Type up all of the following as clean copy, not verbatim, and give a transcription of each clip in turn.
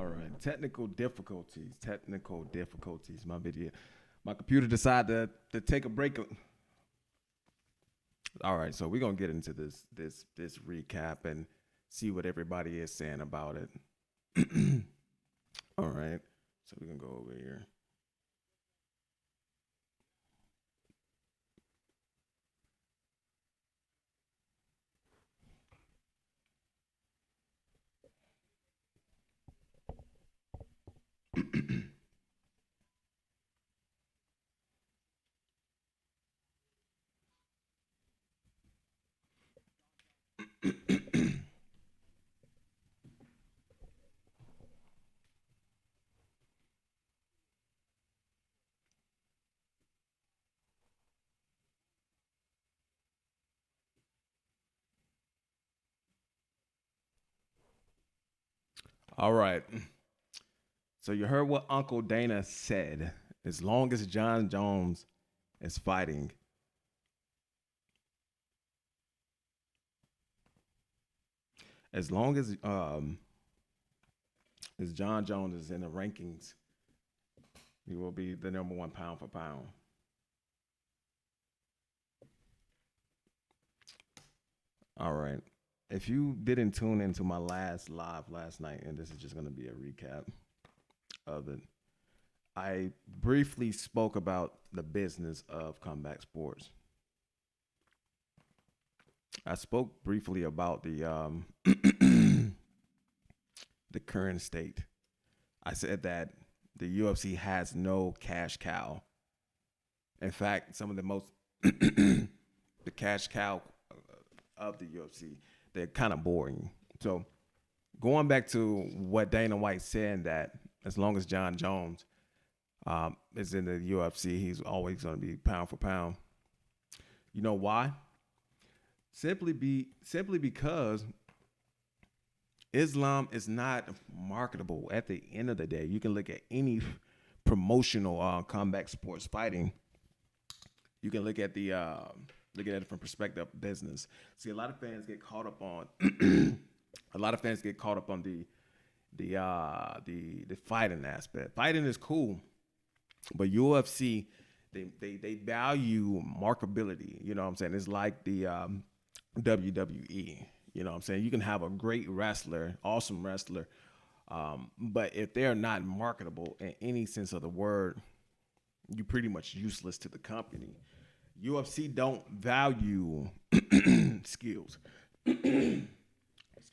All right. Technical difficulties. Technical difficulties. My video. My computer decided to take a break. All right, so we're gonna get into this recap and see what everybody is saying about it. All right. So we're gonna go over here. All right. So you heard what Uncle Dana said. As long as John Jones is fighting, as long as John Jones is in the rankings, he will be the number one pound for pound. All right. If you didn't tune into my last live last night, and this is just going to be a recap of it, I briefly spoke about the business of combat sports. I spoke briefly about the current state. I said that the UFC has no cash cow. In fact, some of the most the cash cow of the UFC, they're kind of boring. So going back to what Dana White said, that as long as John Jones is in the UFC, he's always going to be pound for pound. You know why? Simply because Islam is not marketable. At the end of the day, you can look at any promotional combat sports fighting. You can look at it from perspective of business. See, a lot of fans get caught up on a lot of fans get caught up on the fighting aspect. Fighting is cool, but UFC they value markability. You know what I'm saying? It's like the WWE. You know what I'm saying? You can have a great wrestler, awesome wrestler, but if they're not marketable in any sense of the word, you're pretty much useless to the company. UFC don't value skills. Excuse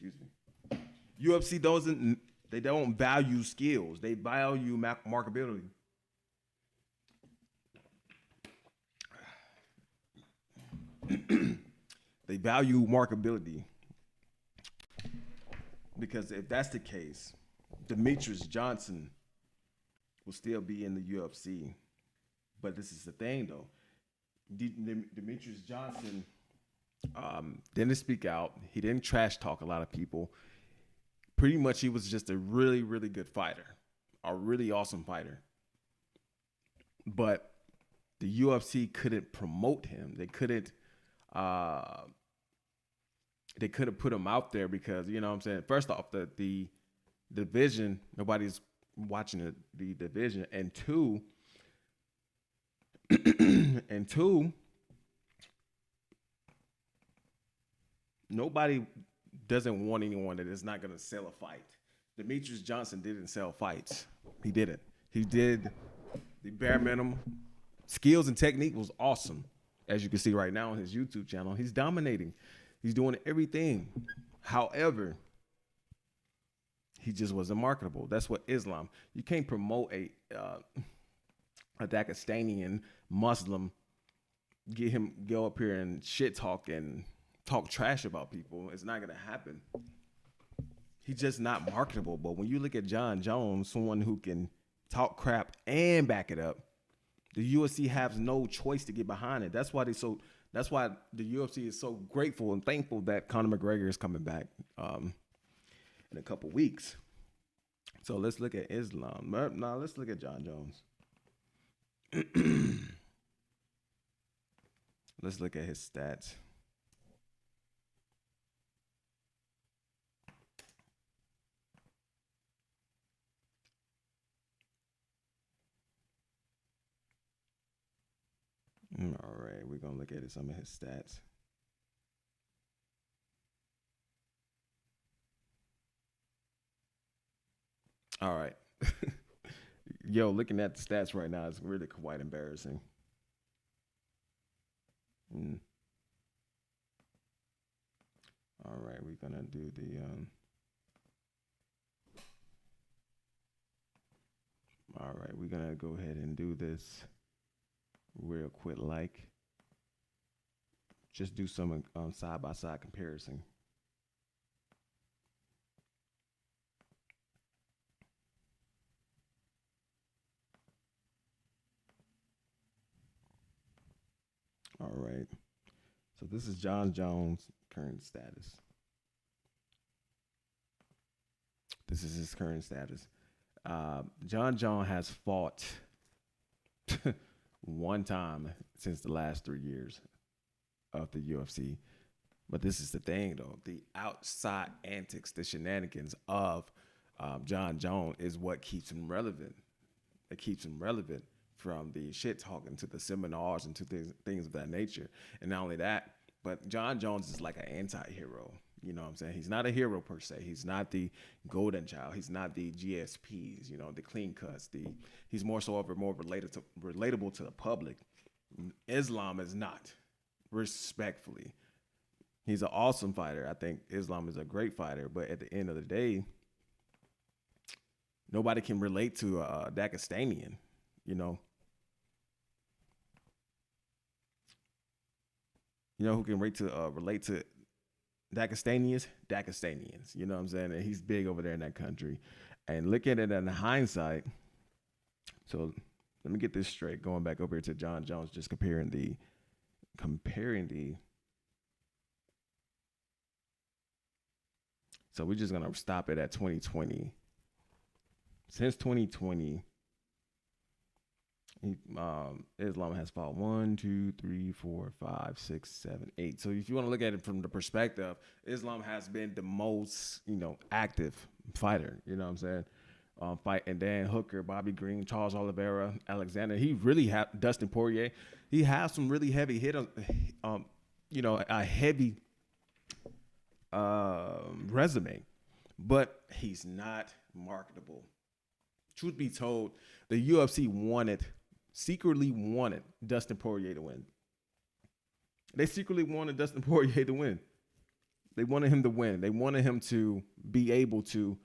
me. UFC doesn't. They don't value skills. They value markability. They value markability because if that's the case, Demetrius Johnson will still be in the UFC. But this is the thing, though. Demetrius Johnson didn't speak out. He didn't trash talk a lot of people. Pretty much, he was just a really, really good fighter, a really awesome fighter. But the UFC couldn't promote him. Uh, they couldn't put him out there because you know what I'm saying. First off, the division, nobody's watching the division, and two, and two, nobody doesn't want anyone that is not going to sell a fight. Demetrius Johnson didn't sell fights. He didn't. He did the bare minimum. Skills and technique was awesome. As you can see right now on his YouTube channel, he's dominating. He's doing everything. However, he just wasn't marketable. That's what Islam. You can't promote a Dagestanian Muslim, get him go up here and shit talk and talk trash about people. It's not gonna happen. He's just not marketable. But when you look at John Jones, someone who can talk crap and back it up, the UFC has no choice to get behind it. That's why That's why the UFC is so grateful and thankful that Conor McGregor is coming back in a couple weeks. So let's look at Islam. Now let's look at John Jones. Let's look at his stats. All right, we're gonna look at some of his stats. All right. Yo, looking at the stats right now is really quite embarrassing. Mm. All right, we're gonna do the all right, we're gonna go ahead and do this real quick. Like, just do some side by side comparison. All right. So this is John Jones' current status. This is his current status. John Jones has fought one time since the last 3 years of the UFC. But this is the thing, though. The outside antics, the shenanigans of John Jones is what keeps him relevant. It keeps him relevant from the shit talking to the seminars and to things of that nature. And not only that, but John Jones is like an anti-hero. You know what I'm saying? He's not a hero per se. He's not the golden child. He's not the GSPs, you know, the clean cuts. He's more so of a more relatable to the public. Islam is not, respectfully. He's an awesome fighter. I think Islam is a great fighter, but at the end of the day, nobody can relate to a Dagestanian, you know. You know who can relate to Dagestanians? Dagestanians. You know what I'm saying? And he's big over there in that country. And looking at it in hindsight, so let me get this straight. Going back over here to John Jones, just comparing the. So we're just gonna stop it at 2020. Since 2020, Islam has fought 1, 2, 3, 4, 5, 6, 7, 8. So if you want to look at it from the perspective, Islam has been the most, active fighter. You know what I'm saying? Fighting Dan Hooker, Bobby Green, Charles Oliveira, Alexander. He really had Dustin Poirier. He has some really heavy hit a heavy resume, but he's not marketable. Truth be told, the UFC secretly wanted Dustin Poirier to win. They secretly wanted Dustin Poirier to win. They wanted him to win. They wanted him to be able to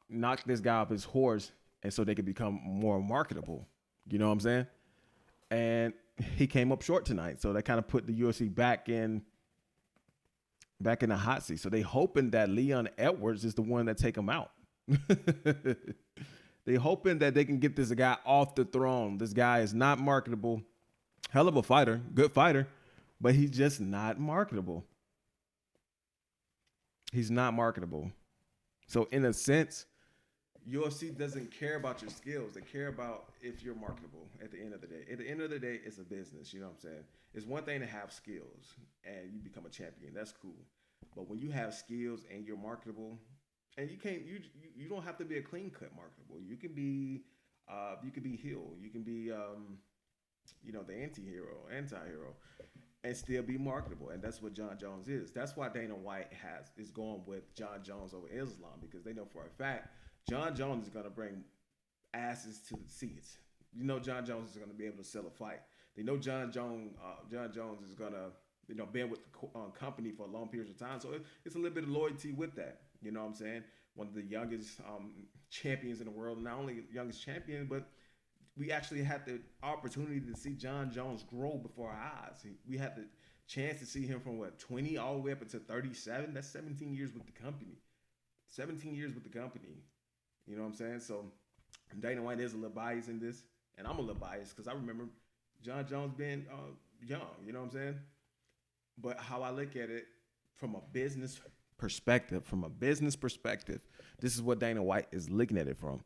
knock this guy off his horse, and so they could become more marketable. You know what I'm saying? And he came up short tonight, so that kind of put the UFC back in the hot seat. So they hoping that Leon Edwards is the one that take him out. They hoping that they can get this guy off the throne. This guy is not marketable. Hell of a fighter, good fighter, but he's just not marketable. He's not marketable. So in a sense, UFC doesn't care about your skills. They care about if you're marketable at the end of the day. At the end of the day, it's a business. You know what I'm saying? It's one thing to have skills and you become a champion. That's cool. But when you have skills and you're marketable, and you don't have to be a clean cut marketable. You can be heel. You can be the anti-hero, and still be marketable. And that's what John Jones is. That's why Dana White is going with John Jones over Islam, because they know for a fact John Jones is going to bring asses to the seats. You know John Jones is going to be able to sell a fight. They know John Jones is going to been with the company for a long period of time. So it's a little bit of loyalty with that. You know what I'm saying? One of the youngest champions in the world, not only youngest champion, but we actually had the opportunity to see John Jones grow before our eyes. We had the chance to see him from 20 all the way up until 37. That's 17 years with the company. 17 years with the company. You know what I'm saying? So Dana White is a little biased in this, and I'm a little biased because I remember John Jones being young. You know what I'm saying? But how I look at it from a business perspective, this is what Dana White is looking at it from.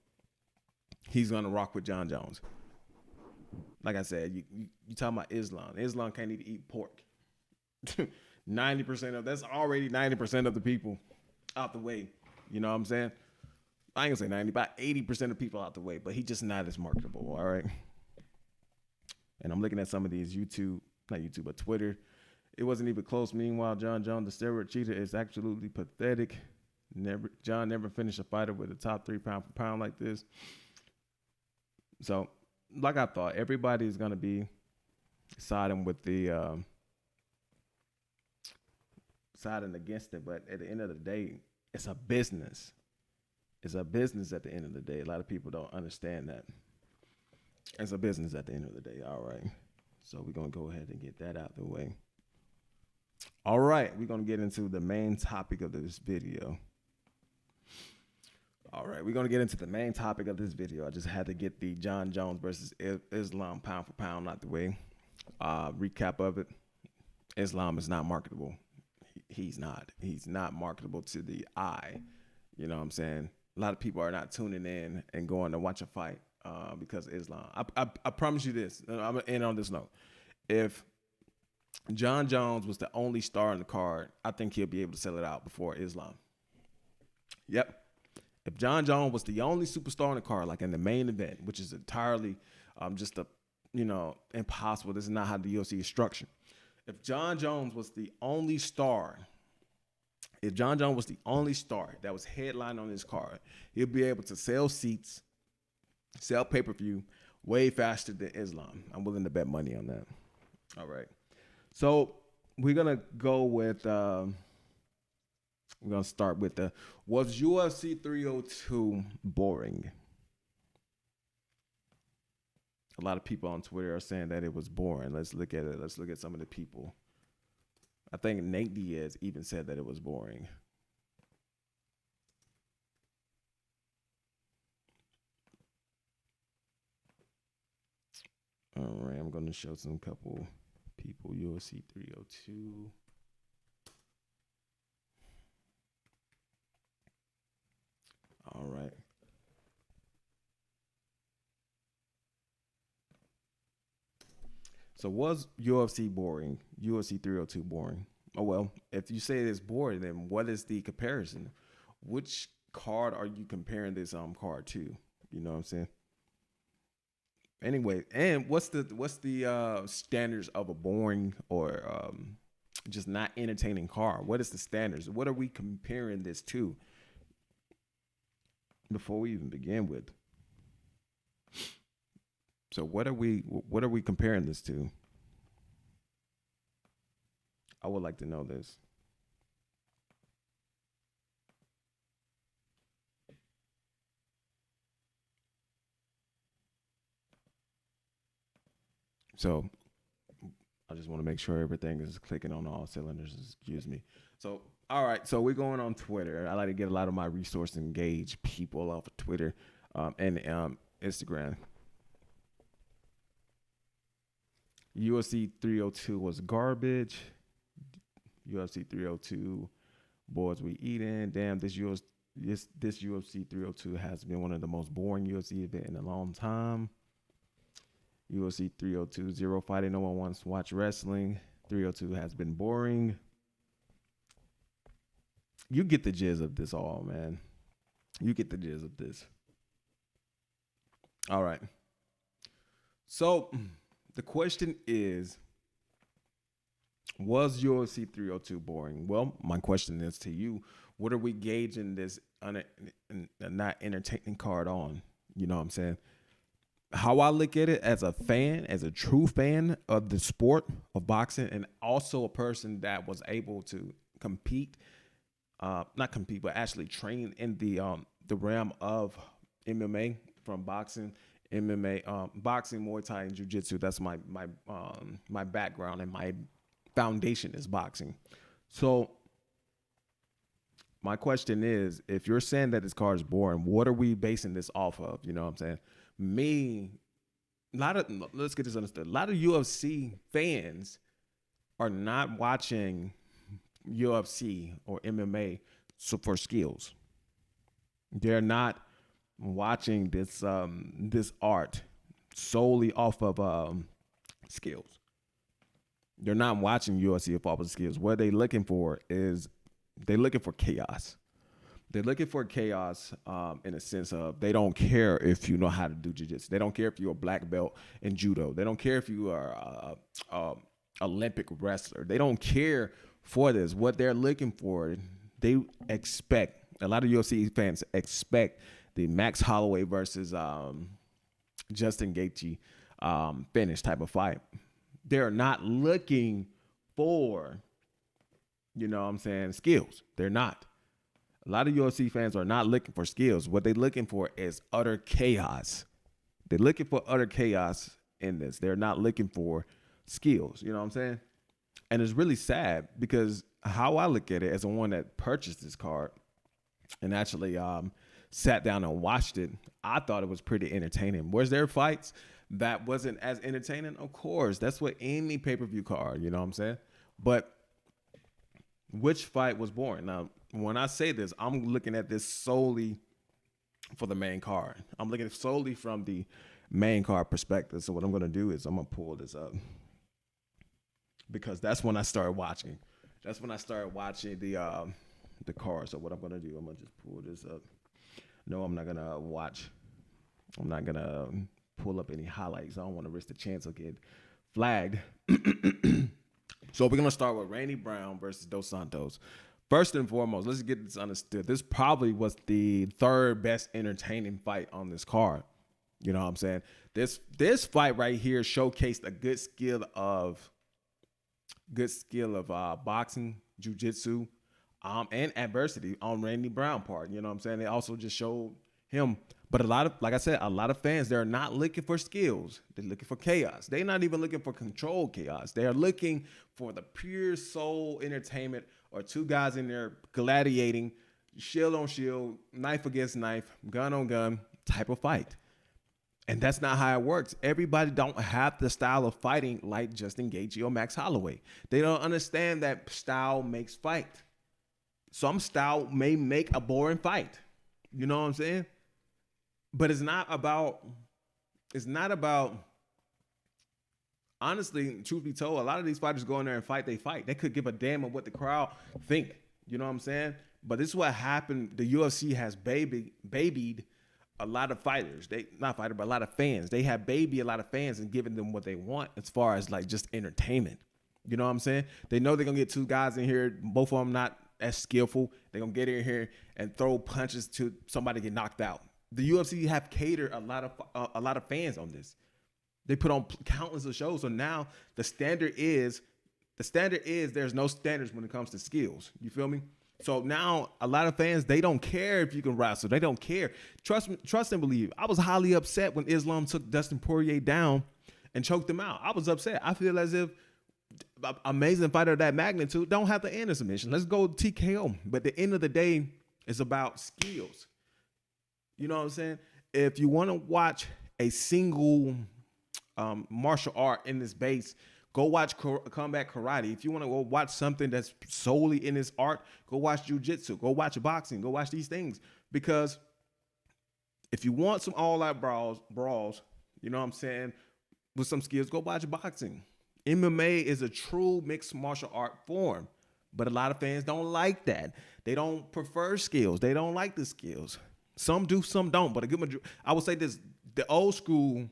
He's going to rock with John Jones. Like I said, you talking about Islam. Islam can't even eat pork. 90% that's already 90% of the people out the way. You know what I'm saying? I ain't gonna say 90, about 80% of people out the way, but he just not as marketable, all right? And I'm looking at some of these YouTube, not YouTube, but Twitter. It wasn't even close. Meanwhile, John Jones, the steroid cheater, is absolutely pathetic. John never finished a fighter with a top 3 pound for pound like this. So, like I thought, everybody's gonna be siding with the siding against it. But at the end of the day, it's a business. It's a business at the end of the day. A lot of people don't understand that. It's a business at the end of the day. All right. So we're gonna go ahead and get that out of the way. All right, we're gonna get into the main topic of this video. All right, we're gonna get into the main topic of this video. I just had to get the John Jones versus Islam pound for pound out the way. Recap of it. Islam is not marketable. He's not marketable to the eye. You know what I'm saying? A lot of people are not tuning in and going to watch a fight because of Islam. I promise you this. I'm gonna end on this note. If John Jones was the only star on the card, I think he'll be able to sell it out before Islam. Yep. If John Jones was the only superstar on the card, like in the main event, which is entirely just impossible. This is not how the UFC is structured. If John Jones was the only star, that was headlined on this card, he'll be able to sell seats, sell pay-per-view way faster than Islam. I'm willing to bet money on that. All right. So we're going to go with, we're going to start with was UFC 302 boring? A lot of people on Twitter are saying that it was boring. Let's look at it. Let's look at some of the people. I think Nate Diaz even said that it was boring. All right, I'm going to show some couple people. UFC 302. All right. So was UFC boring? UFC 302 boring? Oh, well, if you say it's boring, then what is the comparison? Which card are you comparing this card to? You know what I'm saying? Anyway, and what's the standards of a boring or just not entertaining card? What is the standards? What are we comparing this to? Before we even begin with. So what are we comparing this to? I would like to know this. So I just want to make sure everything is clicking on all cylinders. Excuse me. So, all right. So we're going on Twitter. I like to get a lot of my resource engaged people off of Twitter and Instagram. UFC 302 was garbage. UFC 302, boys we eating. Damn, this UFC 302 has been one of the most boring UFC events in a long time. UFC 302, zero fighting. No one wants to watch wrestling. 302 has been boring. You get the jizz of this all, man. You get the jizz of this. All right. So the question is, was UFC 302 boring? Well, my question is to you, what are we gauging this not entertaining card on? You know what I'm saying? How I look at it as a fan, as a true fan of the sport of boxing, and also a person that was able to compete, not compete, but actually train in the realm of MMA, from boxing, MMA, boxing, Muay Thai, and Jiu-Jitsu. That's my background, and my foundation is boxing. So my question is, if you're saying that this card is boring, what are we basing this off of? You know what I'm saying? Let's get this understood. A lot of UFC fans are not watching UFC or MMA for skills. They're not watching this art solely off of skills. They're not watching UFC off of skills. What they're looking for is chaos. They're looking for chaos in a sense of they don't care if you know how to do jiu-jitsu. They don't care if you're a black belt in judo. They don't care if you are a Olympic wrestler. They don't care for this. What they're looking for, they expect. A lot of UFC fans expect the Max Holloway versus Justin Gaethje finish type of fight. They're not looking for, you know what I'm saying, skills. They're not. A lot of UFC fans are not looking for skills. What they're looking for is utter chaos. They're looking for utter chaos in this. They're not looking for skills. You know what I'm saying? And it's really sad because how I look at it as the one that purchased this card and actually sat down and watched it, I thought it was pretty entertaining. Was there fights that wasn't as entertaining? Of course. That's what any pay-per-view card, you know what I'm saying? But which fight was boring? Now, when I say this, I'm looking at this solely for the main card. I'm looking solely from the main card perspective. So what I'm going to do is I'm going to pull this up because that's when I started watching. That's when I started watching the card. So what I'm going to do, I'm going to just pull this up. No, I'm not going to watch. I'm not going to pull up any highlights. I don't want to risk the chance of getting flagged. So we're going to start with Randy Brown versus Dos Santos. First and foremost, let's get this understood. This probably was the third best entertaining fight on this card. You know what I'm saying? This fight right here showcased a good skill of boxing, jiu-jitsu, and adversity on Randy Brown part. You know what I'm saying? They also just showed him. But like I said, a lot of fans, they're not looking for skills. They're looking for chaos. They're not even looking for controlled chaos. They're looking for the pure soul entertainment or two guys in there gladiating, shield on shield, knife against knife, gun on gun type of fight. And that's not how it works. Everybody don't have the style of fighting like Justin Gaethje or Max Holloway. They don't understand that style makes fight. Some style may make a boring fight. You know what I'm saying? But it's not about, honestly, truth be told, a lot of these fighters go in there and fight, they fight. They could give a damn of what the crowd think. You know what I'm saying? But this is what happened. The UFC has babied a lot of fighters. But a lot of fans. They have babied a lot of fans and given them what they want as far as like just entertainment. You know what I'm saying? They know they're going to get two guys in here, both of them not as skillful. They're going to get in here and throw punches to somebody get knocked out. The UFC have catered a lot of fans on this. They put on countless of shows. So now the standard is there's no standards when it comes to skills. You feel me? So now a lot of fans, they don't care if you can wrestle. They don't care. Trust and believe. I was highly upset when Islam took Dustin Poirier down and choked him out. I was upset. I feel as if amazing fighter of that magnitude don't have to end a submission. Let's go TKO. But at the end of the day, it's about skills. You know what I'm saying? If you want to watch a single martial art in this base, go watch combat karate. If you want to go watch something that's solely in this art, go watch jiu-jitsu. Go watch boxing. Go watch these things. Because if you want some all-out brawls, you know what I'm saying, with some skills, go watch boxing. MMA is a true mixed martial art form. But a lot of fans don't like that. They don't prefer skills. They don't like the skills. Some do, some don't. But I would say this: the old school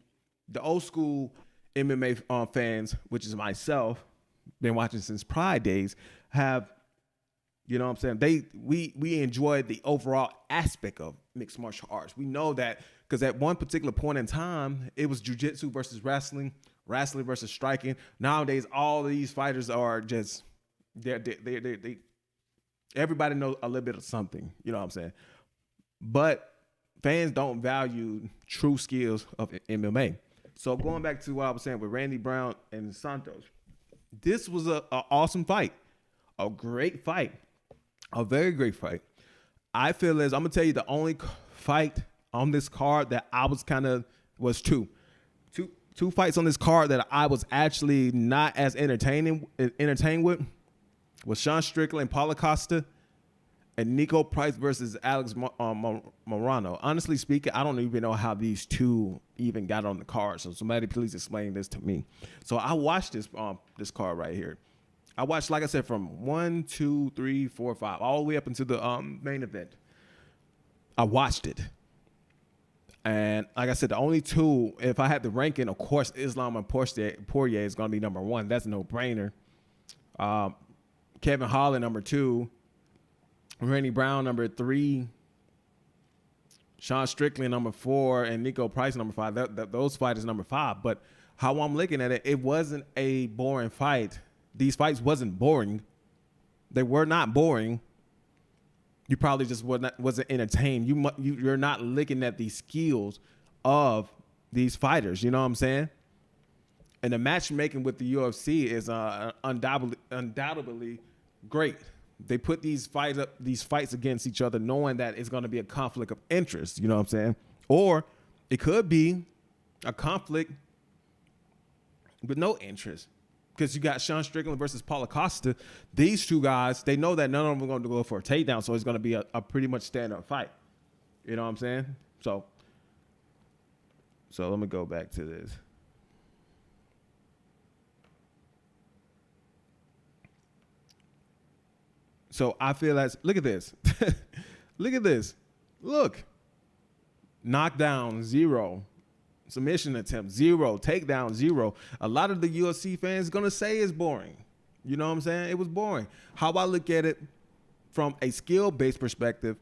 MMA fans, which is myself, been watching since Pride days, have, you know what I'm saying? We enjoy the overall aspect of mixed martial arts. We know that because at one particular point in time, it was jiu-jitsu versus wrestling versus striking. Nowadays, all these fighters are just they everybody knows a little bit of something. You know what I'm saying? But fans don't value true skills of MMA. So going back to what I was saying with Randy Brown and Santos, this was an awesome fight, a great fight, a very great fight. I feel as I'm gonna tell you the only fight on this card that I was was two fights on this card that I was actually not as entertained with was Sean Strickland and Paulo Costa. And Nico Price versus Alex Morano. Honestly speaking, I don't even know how these two even got on the card. So somebody please explain this to me. So I watched this card right here. I watched, like I said, from 1, 2, 3, 4, 5, all the way up into the main event. I watched it. And like I said, the only two, if I had to rank it, of course, Islam and Poirier is going to be number one. That's a no-brainer. Kevin Holland, number two. Randy Brown, number three. Sean Strickland, number four. And Nico Price, number five. Those fighters, number five. But how I'm looking at it, it wasn't a boring fight. These fights wasn't boring. They were not boring. You probably just wasn't entertained. You're not looking at the skills of these fighters. You know what I'm saying? And the matchmaking with the UFC is undoubtedly great. They put these fights against each other, knowing that it's going to be a conflict of interest. You know what I'm saying? Or it could be a conflict with no interest. Because you got Sean Strickland versus Paulo Costa. These two guys, they know that none of them are going to go for a takedown, so it's going to be a pretty much stand-up fight. You know what I'm saying? So let me go back to this. So I feel as, look at this. Look at this. Look. Knockdown, 0. Submission attempt, 0. Takedown, 0. A lot of the UFC fans going to say it's boring. You know what I'm saying? It was boring. How I look at it from a skill-based perspective,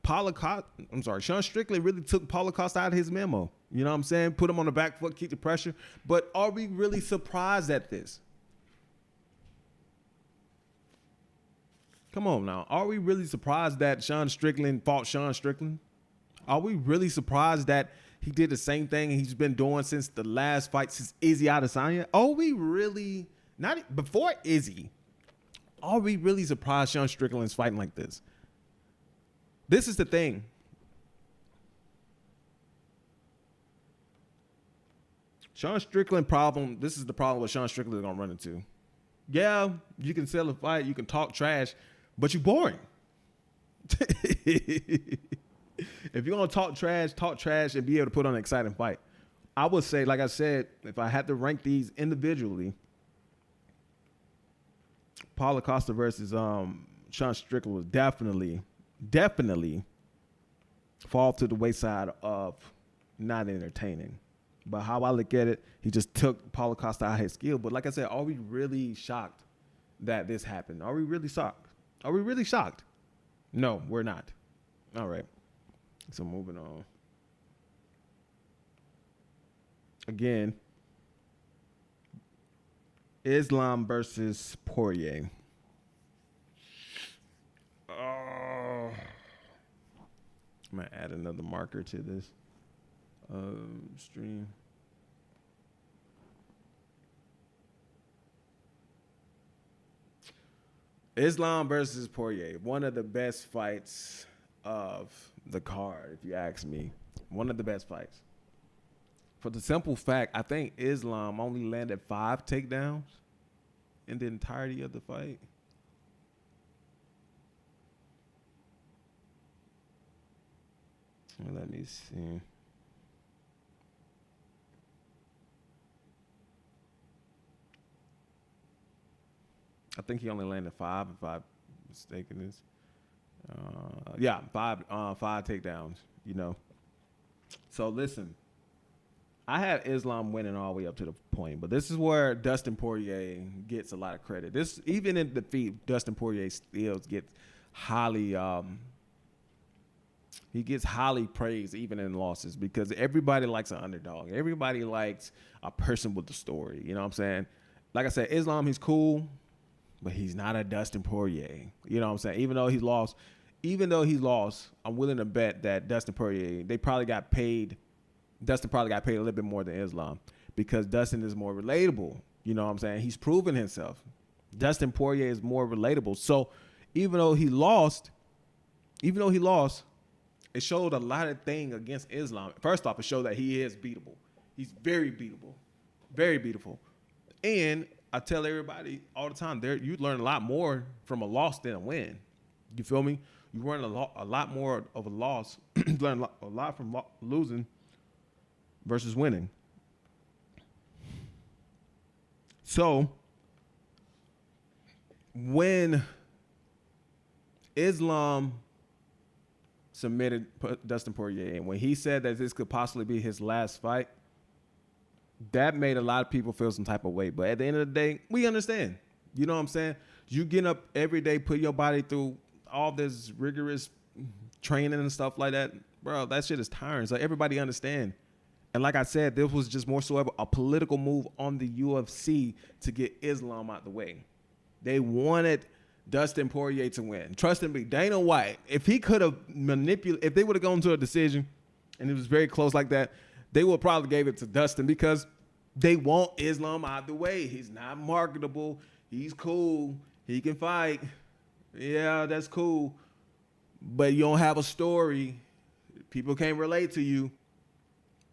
Sean Strickland really took Paulo Costa out of his memo. You know what I'm saying? Put him on the back foot, keep the pressure. But are we really surprised at this? Come on now. Are we really surprised that Sean Strickland fought Sean Strickland? Are we really surprised that he did the same thing he's been doing since the last fight, since Izzy Adesanya? Are we really, not before Izzy, are we really surprised Sean Strickland's fighting like this? This is the thing. Sean Strickland problem, this is the problem what Sean Strickland is going to run into. Yeah, you can sell a fight, you can talk trash, but you're boring. If you're going to talk trash and be able to put on an exciting fight. I would say, like I said, if I had to rank these individually, Paulo Costa versus Sean Strickland was definitely fall to the wayside of not entertaining. But how I look at it, he just took Paulo Costa out of his skill. But like I said, are we really shocked that this happened? Are we really shocked? Are we really shocked? No, we're not. All right. So moving on. Again, Islam versus Poirier. I'm going to add another marker to this stream. Islam versus Poirier, one of the best fights of the card, if you ask me. One of the best fights. For the simple fact, I think Islam only landed 5 takedowns in the entirety of the fight. Let me see. I think he only landed 5, if I'm mistaken this. Yeah, five takedowns, you know. So listen, I had Islam winning all the way up to the point, but this is where Dustin Poirier gets a lot of credit. This, even in defeat, Dustin Poirier still gets highly praised even in losses, because everybody likes an underdog. Everybody likes a person with the story. You know what I'm saying? Like I said, Islam, he's cool, but he's not a Dustin Poirier. You know what I'm saying? Even though he lost, I'm willing to bet that Dustin Poirier, Dustin probably got paid a little bit more than Islam, because Dustin is more relatable. You know what I'm saying? He's proven himself. Dustin Poirier is more relatable. So even though he lost, it showed a lot of things against Islam. First off, it showed that he is beatable. He's very beatable. Very beatable. And I tell everybody all the time, you learn a lot more from a loss than a win. You feel me? You learn a lot more of a loss. You learn a lot from losing versus winning. So when Islam submitted Dustin Poirier. And when he said that this could possibly be his last fight, that made a lot of people feel some type of way. But at the end of the day, we understand. You know what I'm saying? You get up every day, put your body through all this rigorous training and stuff like that. Bro, that shit is tiring. So everybody understand. And like I said, this was just more so a political move on the UFC to get Islam out the way. They wanted Dustin Poirier to win. Trust me, Dana White, if he could have manipulated, if they would have gone to a decision and it was very close like that, they would probably gave it to Dustin because they want Islam out the way. He's not marketable. He's cool. He can fight. Yeah, that's cool. But you don't have a story. People can't relate to you.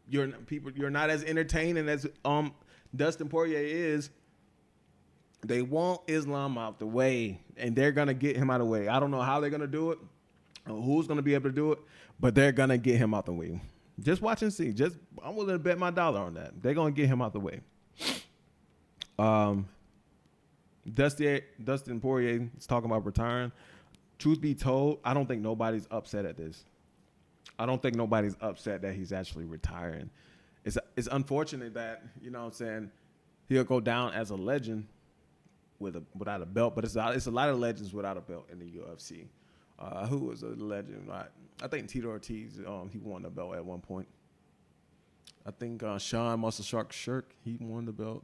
You're not as entertaining as Dustin Poirier is. They want Islam out the way, and they're gonna get him out of the way. I don't know how they're gonna do it, or who's gonna be able to do it, but they're gonna get him out the way. Just watch and see. I'm willing to bet my dollar on that. They're gonna get him out the way. Dustin Poirier is talking about retiring. Truth be told, I don't think nobody's upset at this. I don't think nobody's upset that he's actually retiring. It's unfortunate that, you know what I'm saying, he'll go down as a legend without a belt, but it's a lot of legends without a belt in the UFC. Who was a legend? I think Tito Ortiz, he won the belt at one point. I think Sean Muscle Shark Shirk, he won the belt.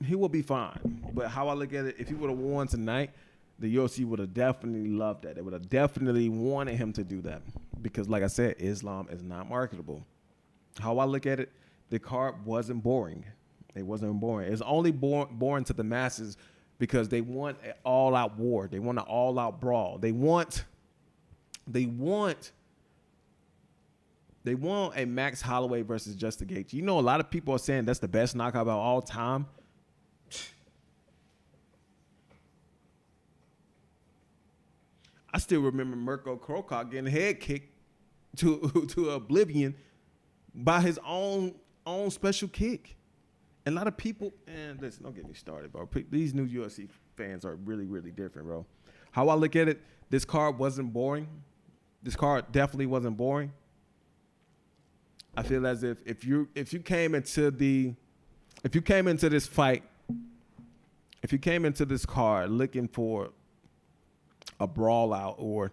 He will be fine. But how I look at it, if he would have won tonight, the UFC would have definitely loved that. They would have definitely wanted him to do that. Because like I said, Islam is not marketable. How I look at it, the card wasn't boring. It wasn't boring. It's only boring to the masses because they want an all-out war. They want an all-out brawl. They want a Max Holloway versus Justin Gaethje. You know, a lot of people are saying that's the best knockout of all time. I still remember Mirko Krokop getting head kicked to oblivion by his own special kick. And a lot of people, and listen, don't get me started, bro. These new UFC fans are really, really different, bro. How I look at it, this card wasn't boring. This card definitely wasn't boring. I feel as if you came into this fight, if you came into this card looking for a brawl out or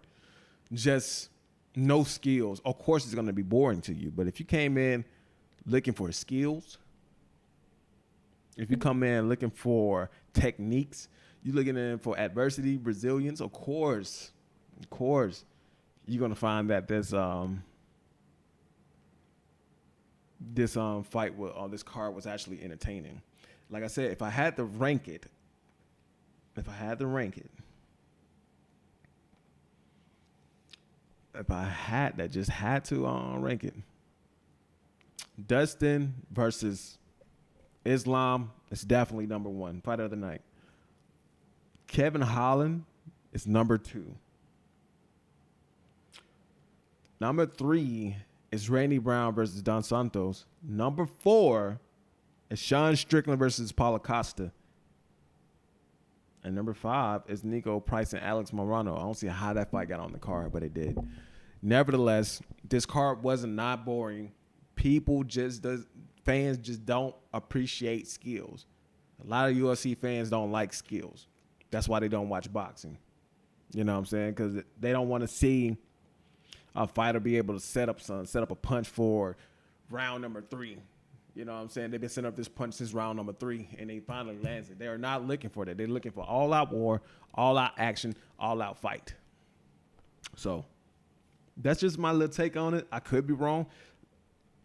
just no skills, of course it's going to be boring to you. But if you came in looking for skills, if you come in looking for techniques, you're looking in for adversity, resilience, of course, you're going to find that this fight with this card was actually entertaining. Like I said, if I had to rank it, if I had to rank it, Dustin versus Islam is definitely number one. Fight of the night. Kevin Holland is number two. Number three is Randy Brown versus Don Santos. Number four is Sean Strickland versus Paulo Costa. And number five is Nico Price and Alex Morano. I don't see how that fight got on the card, but it did. Nevertheless, this card wasn't not boring. Fans just don't appreciate skills. A lot of UFC fans don't like skills. That's why they don't watch boxing. You know what I'm saying? Because they don't want to see a fighter be able to set up a punch for round number 3. You know what I'm saying? They've been setting up this punch since round number 3, and they finally lands it. They are not looking for that. They're looking for all-out war, all-out action, all-out fight. So that's just my little take on it. I could be wrong.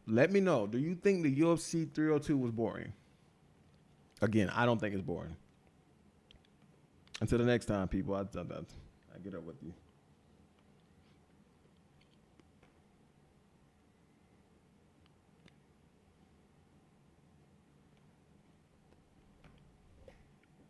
Let me know. Do you think the UFC 302 was boring? Again, I don't think it's boring. Until the next time, people, I get up with you.